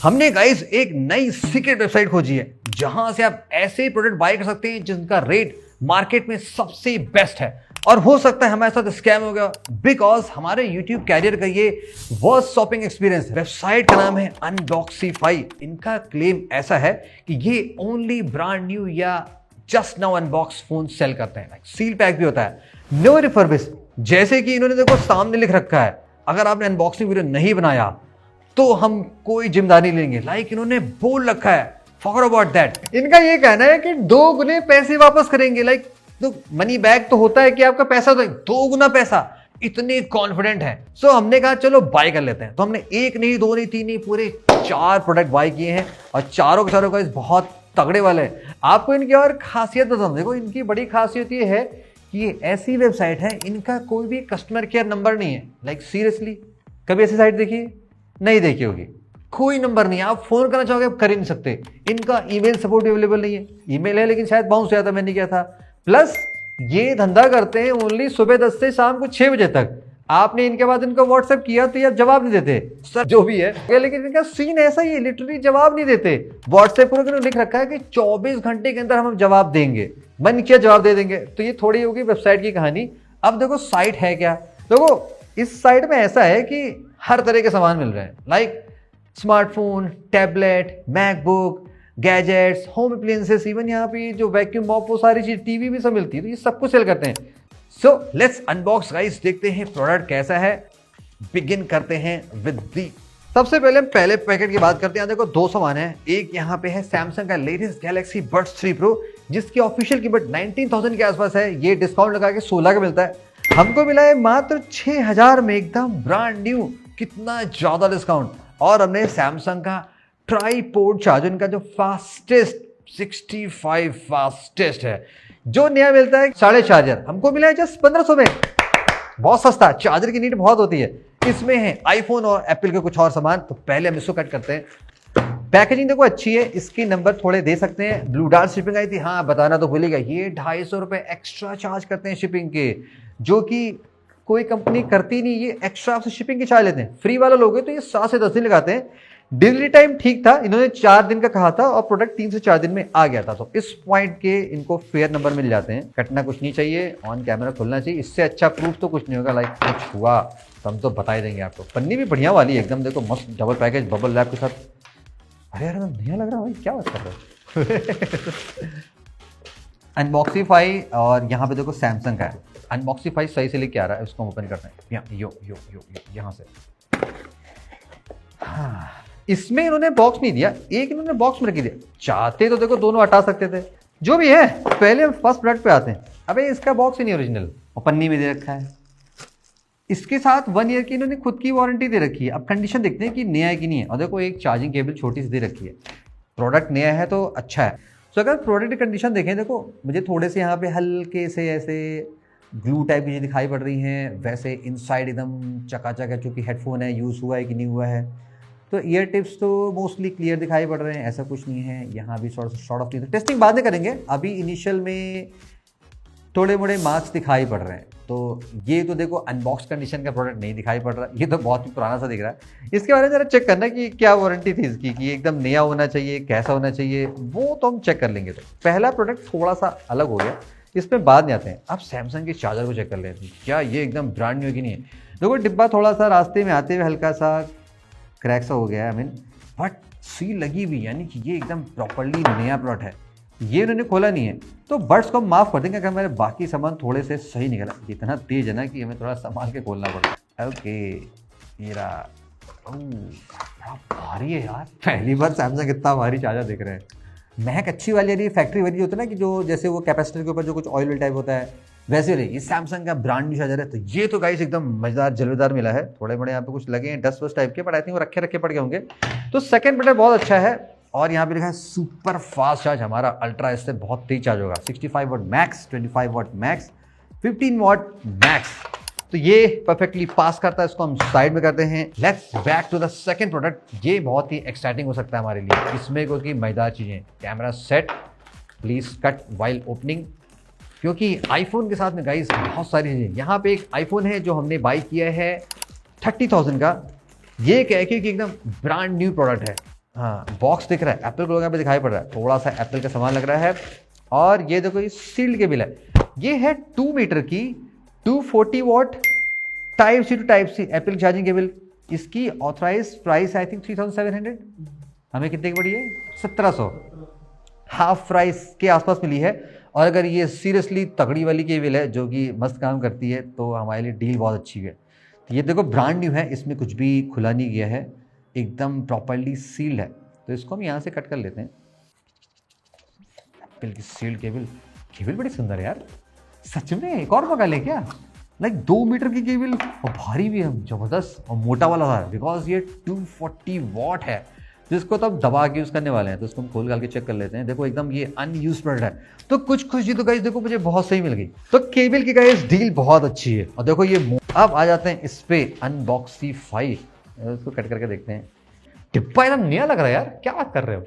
हमने गाइस एक नई सीक्रेट वेबसाइट खोजी है जहां से आप ऐसे प्रोडक्ट बाय कर सकते हैं जिनका रेट मार्केट में सबसे बेस्ट है। और हो सकता है हमारे साथ स्कैम हो गया बिकॉज हमारे YouTube कैरियर का ये वर्स्ट शॉपिंग एक्सपीरियंस। वेबसाइट का नाम है अनबॉक्सीफाई। इनका क्लेम ऐसा है कि ये ओनली ब्रांड न्यू या just now unbox phone sale करते हैं। सील पैक भी होता है, नो रिफर्बिश। जैसे कि इन्होंने देखो सामने लिख रखा है, अगर आपने अनबॉक्सिंग वीडियो नहीं बनाया तो हम कोई जिम्मेदारी लेंगे। इन्होंने बोल रखा है फॉरगेट अबाउट दैट। इनका ये कहना है कि 2 गुने पैसे वापस करेंगे। तो मनी बैक तो होता है कि आपका पैसा तो 2 गुना पैसा। इतने कॉन्फिडेंट है। सो हमने कहा चलो बाय कर लेते हैं। तो हमने 1 नहीं 2 नहीं 3 नहीं पूरे 4 प्रोडक्ट बाय किए हैं और चारों के चारों का बहुत तगड़े वाले हैं। आपको इनकी और खासियत बताता हूं। देखो इनकी बड़ी खासियत ये है कि ये ऐसी वेबसाइट है, इनका कोई भी कस्टमर केयर नंबर नहीं है। सीरियसली कभी ऐसी साइट देखी नहीं देखी होगी, कोई नंबर नहीं है। आप फोन करना चाहोगे आप कर ही नहीं सकते। इनका ईमेल सपोर्ट अवेलेबल नहीं है। ईमेल है लेकिन शायद बाउंस हो जाता, मैंने किया था। प्लस ये धंधा करते हैं ओनली सुबह 10 से शाम को 6 बजे तक। आपने इनके बाद इनको व्हाट्सएप किया तो यार जवाब नहीं देते सर, जो भी है। लेकिन इनका सीन ऐसा ही है, लिटरली जवाब नहीं देते। व्हाट्सएप पर लिख रखा है कि 24 घंटे के अंदर हम जवाब देंगे, मन किया जवाब दे देंगे। तो ये थोड़ी होगी वेबसाइट की कहानी। अब देखो साइट है क्या। देखो इस साइट में ऐसा है कि हर तरह के सामान मिल रहे हैं, smartphone, tablet, MacBook, gadgets, home appliances, even यहाँ पे जो वैक्यूम मॉप, वो सारी चीज, टीवी भी सब मिलती है। तो ये सब कुछ सेल करते हैं। सो लेट्स अनबॉक्स गाइस, देखते हैं प्रोडक्ट कैसा है। बिगिन करते हैं विद दी। सबसे पहले हम पहले पैकेट की बात करते हैं। देखो 2 सामान है। एक यहाँ पे है सैमसंग का लेटेस्ट गैलेक्सी बड्स 3 प्रो, जिसकी ऑफिशियल कीमत 19,000 के आसपास है। ये डिस्काउंट लगा के 16 का मिलता है। हमको मिला है मात्र 6,000 में, एकदम ब्रांड न्यू। कितना ज्यादा डिस्काउंट। और हमने सैमसंग का ट्राईपोड चार्जर, इनका जो फास्टेस्ट 65 फास्टेस्ट है, जो नया मिलता है 4.5 चार्जर, हमको मिला है जस्ट 1500 में। बहुत सस्ता। चार्जर की नीड बहुत होती है। इसमें है आईफोन और एप्पल के कुछ और सामान। तो पहले हम इसको कट करते हैं। पैकेजिंग देखो अच्छी है। इसके नंबर थोड़े दे सकते हैं। ब्लू डार्ट शिपिंग आई थी, हाँ बताना तो भूलेगा। ये 250 रुपए एक्स्ट्रा चार्ज करते हैं शिपिंग के, जो कि कोई कंपनी करती नहीं। ये एक्स्ट्रा आपसे शिपिंग के चार्ज लेते हैं। फ्री वाला लोग हैं तो ये 7 से 10 दिन लगाते हैं। डिलीवरी टाइम ठीक था, इन्होंने 4 दिन का कहा था और प्रोडक्ट 3 से 4 दिन में आ गया था। तो इस पॉइंट के इनको फेयर नंबर मिल जाते हैं। कटना कुछ नहीं चाहिए, ऑन कैमरा खुलना चाहिए। इससे अच्छा प्रूफ तो कुछ नहीं होगा। कुछ हुआ तो हम तो बता ही देंगे आपको। पन्नी भी बढ़िया वाली है एकदम, देखो मस्त डबल पैकेज बबल रैप के साथ। अरे यार नया लग रहा है भाई, क्या बात कर रहे हो। अनबॉक्सीफाई, और यहाँ पे देखो सैमसंग का है। अनबॉक्सीफाई सही से लेके आ रहा है। उसको ओपन करते हैं यहाँ से। हाँ, इसमें इन्होंने बॉक्स नहीं दिया, एक इन्होंने बॉक्स में रख दिया। चाहते तो देखो दोनों हटा सकते थे। जो भी है, पहले हम फर्स्ट प्रोडक्ट पे आते हैं। अबे इसका बॉक्स ही नहीं ओरिजिनल, और पन्नी में दे रखा है। इसके साथ 1 ईयर की इन्होंने खुद की वारंटी दे रखी है। अब कंडीशन देखते हैं कि नया है कि नहीं है। और देखो एक चार्जिंग केबल छोटी सी दे रखी है। प्रोडक्ट नया है तो अच्छा है। तो अगर प्रोडक्ट की कंडीशन देखें, देखो मुझे थोड़े से यहाँ पे हल्के से ऐसे ग्लू टाइप की चीज़ें दिखाई पड़ रही हैं। वैसे इनसाइड एकदम चकाचक है, चूँकि हेडफोन है, यूज़ हुआ है कि नहीं हुआ है। तो ईयर टिप्स तो मोस्टली क्लियर दिखाई पड़ रहे हैं, ऐसा कुछ नहीं है। यहाँ भी शॉर्ट ऑफ नहीं, टेस्टिंग बाद में करेंगे। अभी इनिशियल में थोड़े मोड़े मार्क्स दिखाई पड़ रहे हैं। तो ये तो देखो अनबॉक्स कंडीशन का प्रोडक्ट नहीं दिखाई पड़ रहा। ये तो बहुत ही पुराना सा दिख रहा है। इसके बारे में जरा चेक करना कि क्या वारंटी थी इसकी, कि एकदम नया होना चाहिए, कैसा होना चाहिए, वो तो हम चेक कर लेंगे। तो पहला प्रोडक्ट थोड़ा सा अलग हो गया, इसमें बाद में आते हैं। अब सैमसंग के चार्जर को चेक कर लेते हैं, क्या ये एकदम ब्रांड न्यू है कि नहीं है। देखो डिब्बा थोड़ा सा रास्ते में आते हुए हल्का सा क्रैक सा हो गया है, बट सील लगी हुई, यानी कि ये एकदम प्रॉपरली नया प्रोडक्ट है। ये उन्होंने खोला नहीं है, तो बड्स को हम माफ़ कर देंगे अगर हमारे बाकी सामान थोड़े से सही निकला। इतना तेज है ना कि हमें थोड़ा संभाल के खोलना पड़ता है। ओके, मेरा बड़ा भारी है यार। पहली बार सैमसंग इतना भारी चार्जर देख रहे हैं। महक अच्छी वाली यानी फैक्ट्री वाली होती है ना, कि जो जैसे वो कैपेसिटर के ऊपर जो कुछ ऑयल टाइप होता है, वैसे नहीं। ये सैमसंग का ब्रांड न्यू चार्जर है। तो ये तो गाइस एकदम मजेदार जलवेदार मिला है। थोड़े बड़े यहाँ पे कुछ लगे हैं डस्ट वस्ट टाइप के, बट आई थिंक वो रखे पड़ गए होंगे। तो सेकंड प्रोडक्ट बहुत अच्छा है। और यहाँ पे लिखा है सुपर फास्ट चार्ज। हमारा अल्ट्रा इससे बहुत तेज चार्ज होगा। 65 वाट मैक्स, 25 वाट मैक्स, 15 वाट मैक्स। तो ये परफेक्टली पास करता है। इसको हम साइड में करते हैं। Let's back to the second product. ये बहुत ही एक्साइटिंग हो सकता है हमारे लिए। इसमें क्योंकि मजेदार चीजें। Camera set, please cut while opening, क्योंकि आईफोन के साथ में गाइस बहुत सारी चीजें। यहाँ पे एक आईफोन है जो हमने बाई किया है 30,000 का। ये कह के कि एकदम ब्रांड न्यू प्रोडक्ट है। हाँ बॉक्स दिख रहा है, एप्पल को यहाँ पे दिखाई पड़ रहा है, थोड़ा सा एप्पल का सामान लग रहा है। और ये देखो ये सील्ड केबल है, ये है 2 मीटर की 240 watt type C to type C Apple charging cable. इसकी ऑथराइज प्राइस आई थिंक 3700, हमें कितने की पड़ी है? 1700, हाफ प्राइस के आसपास मिली है। और अगर ये सीरियसली तगड़ी वाली केबल है जो कि मस्त काम करती है तो हमारे लिए डील बहुत अच्छी है। तो ये देखो ब्रांड न्यू है, इसमें कुछ भी खुला नहीं गया है, एकदम प्रॉपर्ली सील्ड है। तो इसको हम यहाँ से कट कर लेते हैं। एप्पल की सील्ड केबल, केबल बड़ी सुंदर है यार, सच में एक और मंगा ले क्या? लाइक 2 मीटर की केबल और भारी भी है, जबरदस्त और मोटा वाला था, बिकॉज ये 240 वॉट है जिसको तो अब दबा के यूज़ करने वाले हैं। तो इसको हम खोल के चेक कर लेते हैं। देखो एकदम ये अनयूज प्रोडक्ट है, तो कुछ खुशी तो गाइस देखो मुझे बहुत सही मिल गई। तो केबल की गाइस डील बहुत अच्छी है। और देखो ये अब आ जाते हैं इस पे अनबॉक्सीफाई, इसको कट करके देखते हैं। डिब्बा एकदम नया लग रहा है यार, क्या बात कर रहे हो,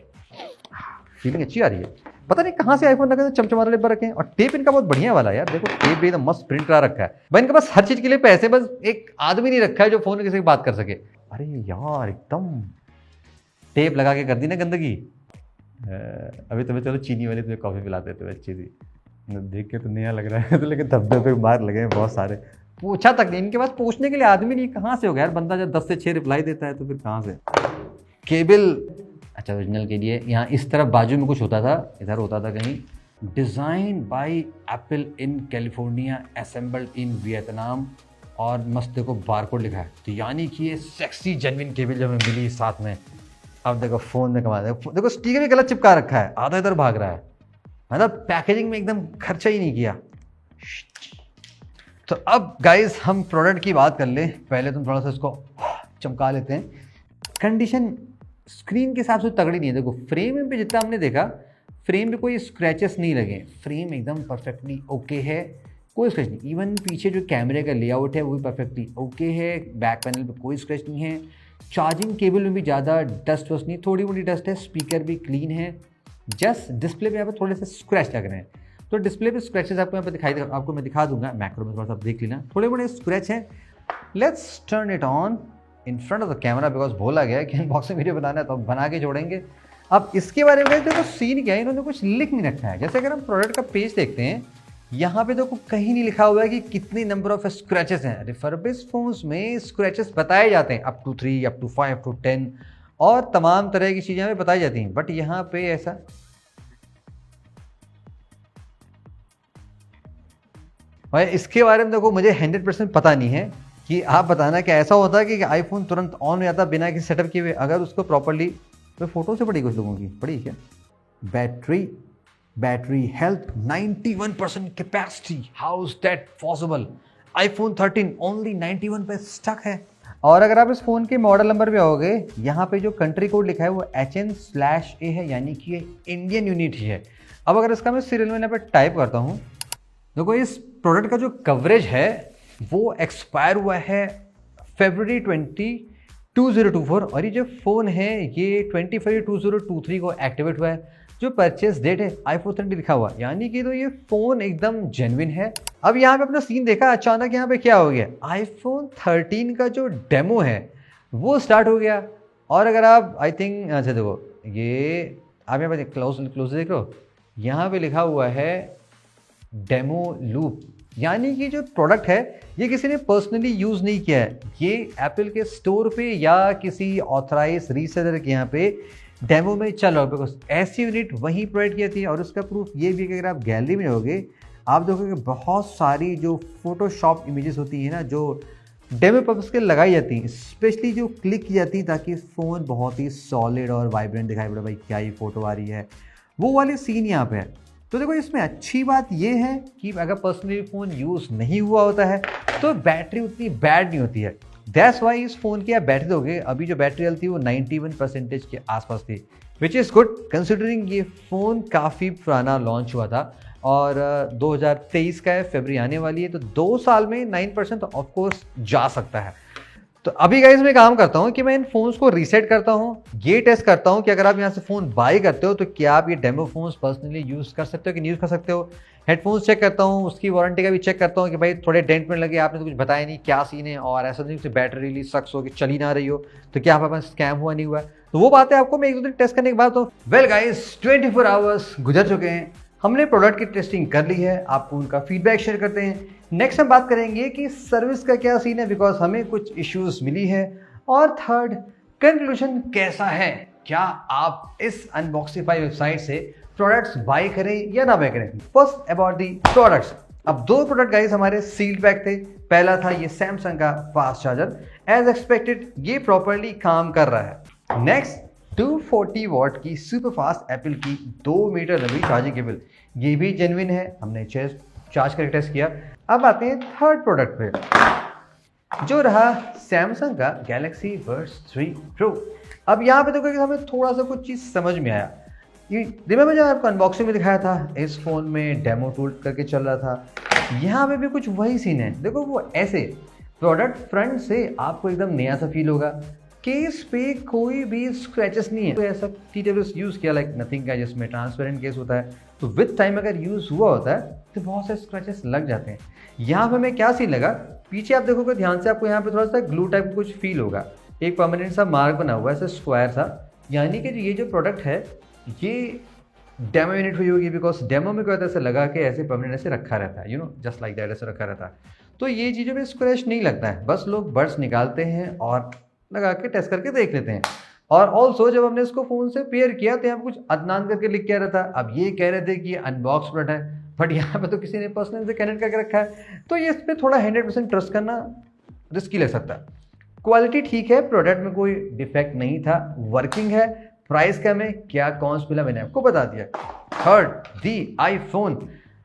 फीलिंग अच्छी आ रही है। पता नहीं कहाँ से आईफोन लगे चमचमारे डिब्बा रखे हैं। और टेप इनका बहुत बढ़िया वाला है यार, देखो टेप भी एकदम मस्त प्रिंट करा रखा है भाई। इनके पास हर चीज के लिए पैसे, बस एक आदमी नहीं रखा है जो फोन में किसी से बात कर सके। अरे यार एकदम टेप लगा के कर दी ना गंदगी। अभी तुम्हें चलो चीनी वाले तुम्हें कॉफी पिलाते थे अच्छी सी, देख के तो नया लग रहा है तो लेकिन धब्बे पे बाहर लगे हैं बहुत सारे। पूछा तक नहीं, इनके पास पूछने के लिए आदमी नहीं, कहाँ से हो गया यार? बंदा जब 10 से 6 रिप्लाई देता है तो फिर कहाँ से। केबल अच्छा ओरिजिनल के लिए यहाँ इस तरफ बाजू में कुछ होता था, इधर होता था कहीं design by apple in California, assembled in Vietnam, और मस्त देखो बारकोड लिखा है। तो यानी कि ये सेक्सी जेन्युइन केबल जो हमें मिली साथ में। अब देखो फ़ोन में कमा देखो स्टिकर भी गलत चिपका रखा है, आधा इधर भाग रहा है, मतलब पैकेजिंग में एकदम खर्चा ही नहीं किया। तो अब गाइस हम प्रोडक्ट की बात कर ले, पहले तुम थोड़ा सा इसको चमका लेते हैं। कंडीशन स्क्रीन के हिसाब से तगड़ी नहीं है। देखो फ्रेम पे जितना हमने देखा, फ्रेम पे कोई स्क्रैचेस नहीं लगे, फ्रेम एकदम परफेक्टली ओके है, कोई स्क्रैच नहीं। इवन पीछे जो कैमरे का लेआउट है वो भी परफेक्टली ओके है, बैक पैनल पे कोई स्क्रैच नहीं है। चार्जिंग केबल में भी ज़्यादा डस्ट वस्ट नहीं, थोड़ी मोटी डस्ट है। स्पीकर भी क्लीन है, जस्ट डिस्प्ले पे यहाँ पे थोड़े से स्क्रैच लग रहे हैं। तो डिस्प्ले पे स्क्रैचेस आपको यहाँ पे आपको मैं दिखा दूंगा, मैक्रो में थोड़ा सा देख लेना, थोड़े बड़े स्क्रैच हैं। Let's turn it on in front of the camera, because बोला गया है कि अनबॉक्सिंग वीडियो बनाना है तो हम बना के जोड़ेंगे। अब इसके बारे में देखो सीन क्या है, इन्होंने कुछ लिख नहीं रखा है। जैसे अगर हम प्रोडक्ट का पेज देखते हैं, यहाँ पे देखो कहीं नहीं लिखा हुआ है कि कितनी नंबर ऑफ स्क्रैचेस हैं। रिफर्बिश्ड फोन्स में स्क्रैचेस बताए जाते हैं up to 3, up to 5, up to 10 और तमाम तरह की चीज़ें हमें बताई जाती हैं, बट यहाँ पे ऐसा और इसके बारे में देखो मुझे 100% पता नहीं है कि आप बताना कि ऐसा होता है कि आईफोन तुरंत ऑन हो जाता बिना किसी सेटअप किए हुए, अगर उसको प्रॉपर्ली। तो फोटो से पड़ी कुछ लोगों की, पड़ी क्या? Battery health 91% capacity, how is that possible? IPhone 13 only 91 पे स्टक है। और अगर आप इस फ़ोन के मॉडल नंबर पे आओगे, यहाँ पे जो कंट्री कोड लिखा है वो HN/A है, यानी कि ये इंडियन यूनिट ही है। अब अगर इसका मैं सीरियल में यहाँ पे टाइप करता हूँ, देखो इस प्रोडक्ट का जो कवरेज है वो एक्सपायर हुआ है February 20, 2024, और ये जो फ़ोन है ये 20 फरवरी 2023 को एक्टिवेट हुआ है। जो परचेस डेट है iPhone 13 लिखा हुआ, यानी कि तो ये फ़ोन एकदम जेन्युइन है। अब यहाँ पे अपना सीन देखा, अचानक यहाँ पे क्या हो गया, iPhone 13 का जो डेमो है वो स्टार्ट हो गया। और अगर आप आई थिंक अच्छा देखो ये आप यहाँ पे क्लोज देख रहे हो, यहाँ पे लिखा हुआ है डेमो लूप, यानी कि जो प्रोडक्ट है ये किसी ने पर्सनली यूज़ नहीं किया है, ये एप्पल के स्टोर पे या किसी ऑथराइज रीसेलर के यहाँ पे डेमो में चल रहा है। बिकॉज ऐसी यूनिट वहीं प्रोवाइड की थी। और उसका प्रूफ ये भी है कि अगर आप गैलरी में जाओगे आप देखोगे बहुत सारी जो फोटोशॉप इमेजेस होती है ना, जो डेमो पर्पस के लगाई जाती हैं, स्पेशली जो क्लिक की जाती है ताकि फ़ोन बहुत ही सॉलिड और वाइब्रेंट दिखाई पड़े, भाई क्या ही फ़ोटो आ रही है, वो वाली सीन यहाँ पे है। तो देखो इसमें अच्छी बात ये है कि अगर पर्सनली फ़ोन यूज़ नहीं हुआ होता है तो बैटरी उतनी बैड नहीं होती है। दैट्स वाई इस फ़ोन की आप बैटरी दोगे, अभी जो बैटरी हेल्थ थी वो 91% के आसपास थी, विच इज़ गुड कंसिडरिंग ये फ़ोन काफ़ी पुराना लॉन्च हुआ था और 2023 का है, फरवरी आने वाली है, तो 2 साल में 9% ऑफकोर्स जा सकता है। तो अभी गाइस मैं काम करता हूँ कि मैं इन फोन्स को रीसेट करता हूँ, ये टेस्ट करता हूँ कि अगर आप यहाँ से फोन बाय करते हो तो क्या आप ये डेमो फोन्स पर्सनली यूज कर सकते हो कि नहीं यूज कर सकते हो। हेडफोन्स चेक करता हूँ, उसकी वारंटी का भी चेक करता हूँ कि भाई थोड़े डेंट में लगे, आपने तो कुछ बताया नहीं क्या सीन है, और ऐसा नहीं कि बैटरी रिलीज सक्स हो कि चल ही ना रही हो, तो क्या आपके पास स्कैम हुआ नहीं हुआ। तो वो बातें आपको मैं एक दो दिन टेस्ट करने के बाद तो वेल गाइस 24 आवर्स गुजर चुके हैं, हमने प्रोडक्ट की टेस्टिंग कर ली है, आपको उनका फीडबैक शेयर करते हैं। नेक्स्ट हम बात करेंगे कि सर्विस का क्या सीन है, बिकॉज हमें कुछ इश्यूज मिली है। और थर्ड, कंक्लूजन कैसा है, क्या आप इस अनबॉक्सिफाई वेबसाइट से प्रोडक्ट्स बाय करें या ना बाय करें। First about the products. अब दो प्रोडक्ट गाइस हमारे सील्ड पैक थे। पहला था ये सैमसंग का फास्ट चार्जर, एज एक्सपेक्टेड ये प्रॉपर्ली काम कर रहा है। नेक्स्ट 240 वॉट की सुपर फास्ट एप्पल की 2 मीटर लंबी चार्जिंग केबल, ये भी जेन्युइन है, हमने चार्ज करके टेस्ट किया। अब आते हैं थर्ड प्रोडक्ट पे, जो रहा सैमसंग का गैलेक्सी बड्स 3 प्रो। अब यहाँ पे देखो कि हमें थोड़ा सा कुछ चीज़ समझ में आया। ये रिमेंबर जब आपको अनबॉक्सिंग में दिखाया था, इस फ़ोन में डेमो टूल करके चल रहा था, यहाँ पे भी कुछ वही सीन है। देखो वो ऐसे प्रोडक्ट फ्रंट से आपको एकदम नया सा फील होगा, केस पे कोई भी स्क्रैचेस नहीं है। तो ऐसा TWS यूज़ किया लाइक नथिंग का, जिसमें ट्रांसपेरेंट केस होता है, तो विद टाइम अगर यूज़ हुआ होता है तो बहुत से स्क्रैचेस लग जाते हैं। यहाँ पे हमें क्या सीन लगा, पीछे आप देखोगे ध्यान से, आपको यहाँ पे थोड़ा सा ग्लू टाइप कुछ फील होगा, एक परमानेंट सा मार्क बना हुआ है, ऐसा स्क्वायर सा, यानी कि ये जो प्रोडक्ट है ये डेमो यूनिट हुई होगी, बिकॉज डेमो में क्या होता है ऐसे लगा के ऐसे परमानेंट ऐसे रखा रहता है, जस्ट लाइक दैट, ऐसे रखा रहता है। तो ये चीज़ों में स्क्रैच नहीं लगता है, बस लोग बड्स निकालते हैं और लगा के टेस्ट करके देख लेते हैं। और ऑल्सो जब हमने इसको फ़ोन से पेयर किया तो यहाँ पे कुछ अदनान करके लिख के रहा था। अब ये कह रहे थे कि ये अनबॉक्स प्रोडक्ट है, बट यहाँ पे तो किसी ने पर्सनल से कनेक्ट करके रखा है, तो ये इस पर थोड़ा 100% ट्रस्ट करना रिस्की लग सकता है। क्वालिटी ठीक है, प्रोडक्ट में कोई डिफेक्ट नहीं था, वर्किंग है। प्राइस क्या में क्या कौन सा मिला मैंने आपको बता दिया। थर्ड, दी आईफोन।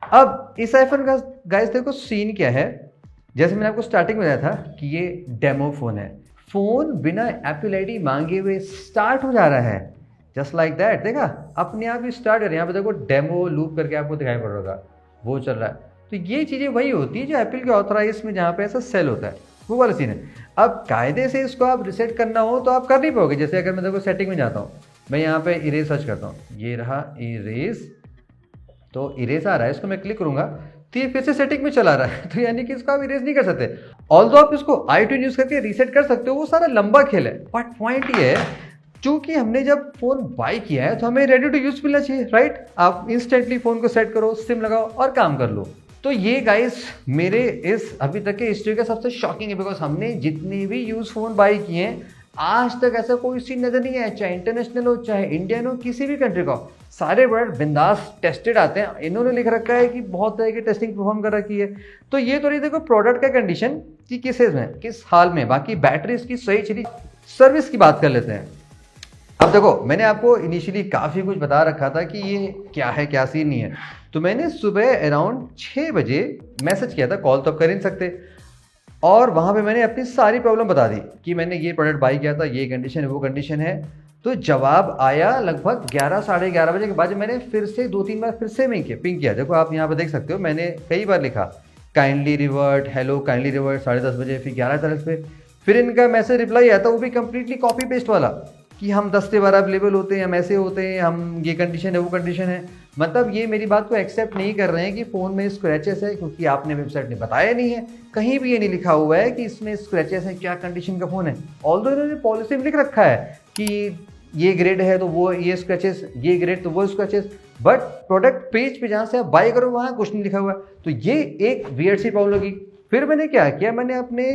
अब इस आईफोन का गाइस देखो सीन क्या है, जैसे मैंने आपको स्टार्टिंग में बताया था कि ये डेमो फोन है, फोन बिना एप्पल आईडी मांगे हुए स्टार्ट हो जा रहा है, जस्ट लाइक दैट। देखा अपने आप ही स्टार्ट कर रहे हैं, यहाँ पे देखो डेमो लूप करके आपको दिखाई पड़ रहा होगा, वो चल रहा है। तो ये चीज़ें वही होती है जो एप्पल के ऑथराइज में जहाँ पे ऐसा सेल होता है, वो वाला सीन है। अब कायदे से इसको आप रिसेट करना हो तो आप कर नहीं पाओगे। जैसे अगर मैं देखो सेटिंग में जाता हूँ, मैं यहाँ पे इरेज सर्च करता हूँ, ये रहा इरेज, तो इरेज आ रहा है, इसको मैं क्लिक करूंगा तो ये फिर से सेटिंग में चला रहा है, तो यानी कि इसको आप इरेज नहीं कर सकते। ऑल्दो आप इसको iTunes यूज करके रीसेट कर सकते हो, वो सारा लंबा खेल है। बट पॉइंट ये है, चूंकि हमने जब फोन बाय किया है तो हमें रेडी टू यूज मिलना चाहिए, राइट। आप इंस्टेंटली फोन को सेट करो, सिम लगाओ और काम कर लो। तो ये गाइस मेरे इस अभी तक के हिस्ट्री का सबसे शॉकिंग है, बिकॉज हमने जितने भी यूज फोन बाय किए हैं आज तक ऐसा कोई सीन नजर नहीं आया, चाहे इंटरनेशनल हो चाहे इंडियन हो, किसी भी कंट्री का, सारे प्रोडक्ट बिंदास टेस्टेड आते हैं। इन्होंने लिख रखा है कि बहुत तरह की टेस्टिंग परफॉर्म कर रखी है। तो ये तो नहीं देखो प्रोडक्ट का कंडीशन कि किस में किस हाल में, बाकी बैटरी इसकी सही चली। सर्विस की बात कर लेते हैं। अब देखो मैंने आपको इनिशियली काफ़ी कुछ बता रखा था कि ये क्या है क्या सीन नहीं है, तो मैंने सुबह अराउंड 6 बजे मैसेज किया था, कॉल तो आप कर ही नहीं सकते, और वहाँ पे मैंने अपनी सारी प्रॉब्लम बता दी कि मैंने ये प्रोडक्ट बाई किया था, ये कंडीशन है वो कंडीशन है। तो जवाब आया लगभग 11 साढ़े 11 बजे के बाद, जब मैंने फिर से 2-3 बार फिर से पिंग किया। देखो आप यहाँ पे देख सकते हो, मैंने कई बार लिखा kindly revert, hello kindly revert 10:30 बजे, फिर 11:40 पे फिर इनका मैसेज रिप्लाई आया था, वो भी कंप्लीटली कॉपी पेस्ट वाला कि हम 10 से 12 अवेलेबल होते हैं, हम ऐसे होते हैं, हम ये कंडीशन है वो कंडीशन है। मतलब ये मेरी बात को एक्सेप्ट नहीं कर रहे हैं कि फ़ोन में स्क्रैचेस है, क्योंकि आपने वेबसाइट में बताया नहीं है, कहीं भी ये नहीं लिखा हुआ है कि इसमें स्क्रैचेस है, क्या कंडीशन का फ़ोन है। ऑल्दो इन्होंने पॉलिसी में लिख रखा है कि ये ग्रेड है तो वो ये स्क्रैचेस, ये ग्रेड तो वो स्क्रैचेस, बट प्रोडक्ट पेज पे जहाँ से आप बाय करो वहाँ कुछ नहीं लिखा हुआ। तो ये एक वियर्ड सी प्रॉब्लम लगी। फिर मैंने क्या किया, मैंने अपने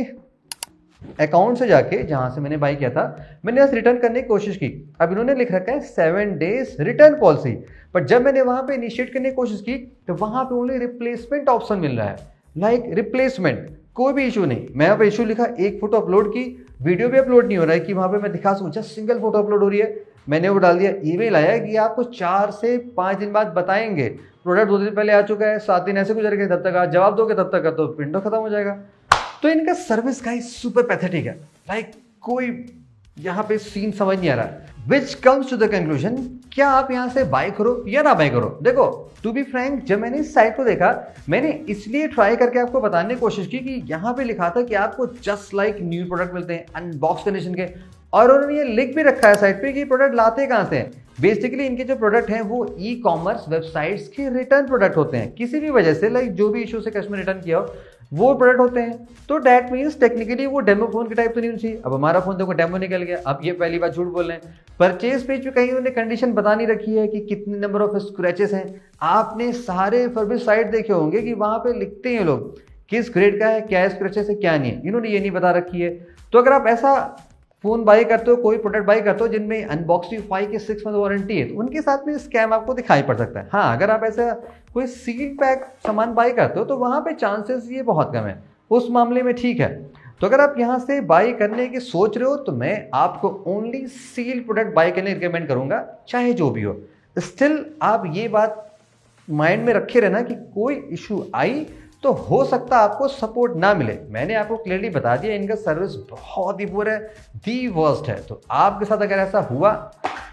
अकाउंट से जाके जहां से मैंने बाई किया था, मैंने बस रिटर्न करने की कोशिश की। अब इन्होंने लिख रखा है 7 डेज रिटर्न पॉलिसी, बट जब मैंने वहां पे इनिशिएट करने की कोशिश की तो वहां पे ओनली रिप्लेसमेंट ऑप्शन मिल रहा है, लाइक रिप्लेसमेंट, कोई भी इशू नहीं। मैं यहाँ पे इशू लिखा, एक फोटो अपलोड की, वीडियो भी अपलोड नहीं हो रहा है कि वहां पे मैं दिखा सकूं, जस्ट सिंगल फोटो अपलोड हो रही है। मैंने वो डाल दिया, ईमेल आया कि आपको 4 से 5 दिन बाद बताएंगे, प्रोडक्ट 2 दिन पहले आ चुका है, 7 दिन ऐसे गुजर गए, तब तक आप जवाब दोगे तब तक का तो विंडो खत्म हो जाएगा। तो इनका सर्विस का सुपर पैथेटिक है, लाइक कोई यहाँ पे सीन समझ नहीं आ रहा। Which comes to the conclusion, क्या आप यहाँ से बाय करो या ना बाय करो। देखो टू बी फ्रैंक, जब मैंने इस साइट को देखा मैंने इसलिए ट्राई करके आपको बताने की कोशिश की कि यहाँ पे लिखा था कि आपको जस्ट लाइक न्यू प्रोडक्ट मिलते हैं अनबॉक्स कंडीशन के, और उन्होंने ये लिख भी रखा है साइट पे कि प्रोडक्ट लाते कहाँ से हैं। बेसिकली इनके जो प्रोडक्ट हैं वो ई कॉमर्स वेबसाइट्स के रिटर्न प्रोडक्ट होते हैं, किसी भी वजह से लाइक जो भी इशू से कस्टमर रिटर्न किया हो वो प्रोडक्ट होते हैं। तो डैट मीन्स टेक्निकली वो डेमो फोन के टाइप तो नहीं होनी चाहिए। अब हमारा फोन देखो डेमो निकल गया, अब ये पहली बार झूठ बोल रहे हैं। परचेज पेज पे कहीं उन्होंने कंडीशन बता नहीं रखी है कि कितने नंबर ऑफ स्क्रैचेस हैं। आपने सारे फर्बिश साइट देखे होंगे कि वहां पे लिखते हैं लोग किस ग्रेड का है, क्या स्क्रैचेस है क्या नहीं है, इन्होंने ये नहीं बता रखी है। तो अगर आप ऐसा फोन बाई करते हो, कोई प्रोडक्ट बाई करते हो जिनमें अनबॉक्सिफाई के 6 मंथ वारंटी है, तो उनके साथ में स्कैम आपको दिखाई पड़ सकता है। हाँ, अगर आप ऐसा कोई सील पैक सामान बाई करते हो तो वहां पे चांसेस ये बहुत कम है, उस मामले में ठीक है। तो अगर आप यहां से बाई करने की सोच रहे हो तो मैं आपको ओनली सील प्रोडक्ट बाई करने रिकमेंड करूंगा, चाहे जो भी हो। स्टिल आप ये बात माइंड में रखे रहना कि कोई इशू आई तो हो सकता है आपको सपोर्ट ना मिले। मैंने आपको क्लियरली बता दिया इनका सर्विस बहुत ही बुरा है, दी वर्स्ट है। तो आपके साथ अगर ऐसा हुआ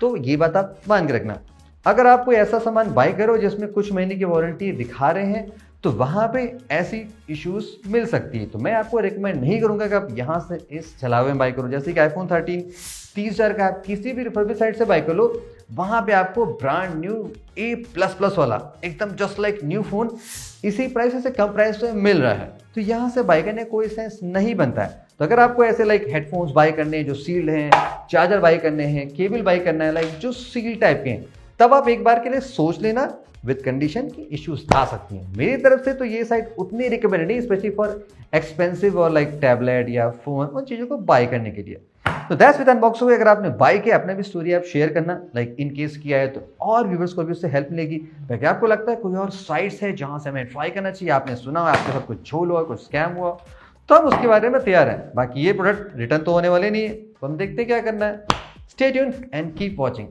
तो ये बात आप मान के रखना। अगर आप कोई ऐसा सामान बाय करो जिसमें कुछ महीने की वारंटी दिखा रहे हैं तो वहां पे ऐसी इश्यूज मिल सकती है। तो मैं आपको रिकमेंड नहीं करूंगा कि आप यहां से इस छलावे में बाय करो। जैसे कि आईफोन 13 30,000 का आप किसी भी रिफर्बिश साइट से बाय कर लो, वहां पे आपको ब्रांड न्यू A++ वाला एकदम जस्ट लाइक न्यू फोन इसी प्राइस से कम प्राइस में मिल रहा है। तो यहाँ से बाय करने कोई सेंस नहीं बनता है। तो अगर आपको ऐसे लाइक हेडफोन्स बाय करने हैं जो सील्ड हैं, चार्जर बाय करने हैं, केबल बाय करना है लाइक जो सील टाइप के हैं, तब आप एक बार के लिए सोच लेना विद कंडीशन की इश्यूज आ सकती हैं। मेरी तरफ से तो ये साइट उतनी रिकमेंडेड नहीं, स्पेशली फॉर एक्सपेंसिव और लाइक टैबलेट या फोन, उन चीज़ों को बाय करने के लिए। तो दैट्स विद अनबॉक्सिंग। अगर आपने बाय किया, अपने भी स्टोरी आप शेयर करना, लाइक इन केस किया है तो और व्यूवर्स को भी उससे हेल्प मिलेगी। ताकि आपको लगता है कोई और साइट्स है जहां से हमें ट्राई करना चाहिए, आपने सुना हो आपके साथ कुछ झोल हुआ, कुछ स्कैम हुआ, तो हम उसके बारे में तैयार हैं। बाकी ये प्रोडक्ट रिटर्न तो होने वाले नहीं है, तो हम देखते क्या करना है। Stay tuned and keep watching.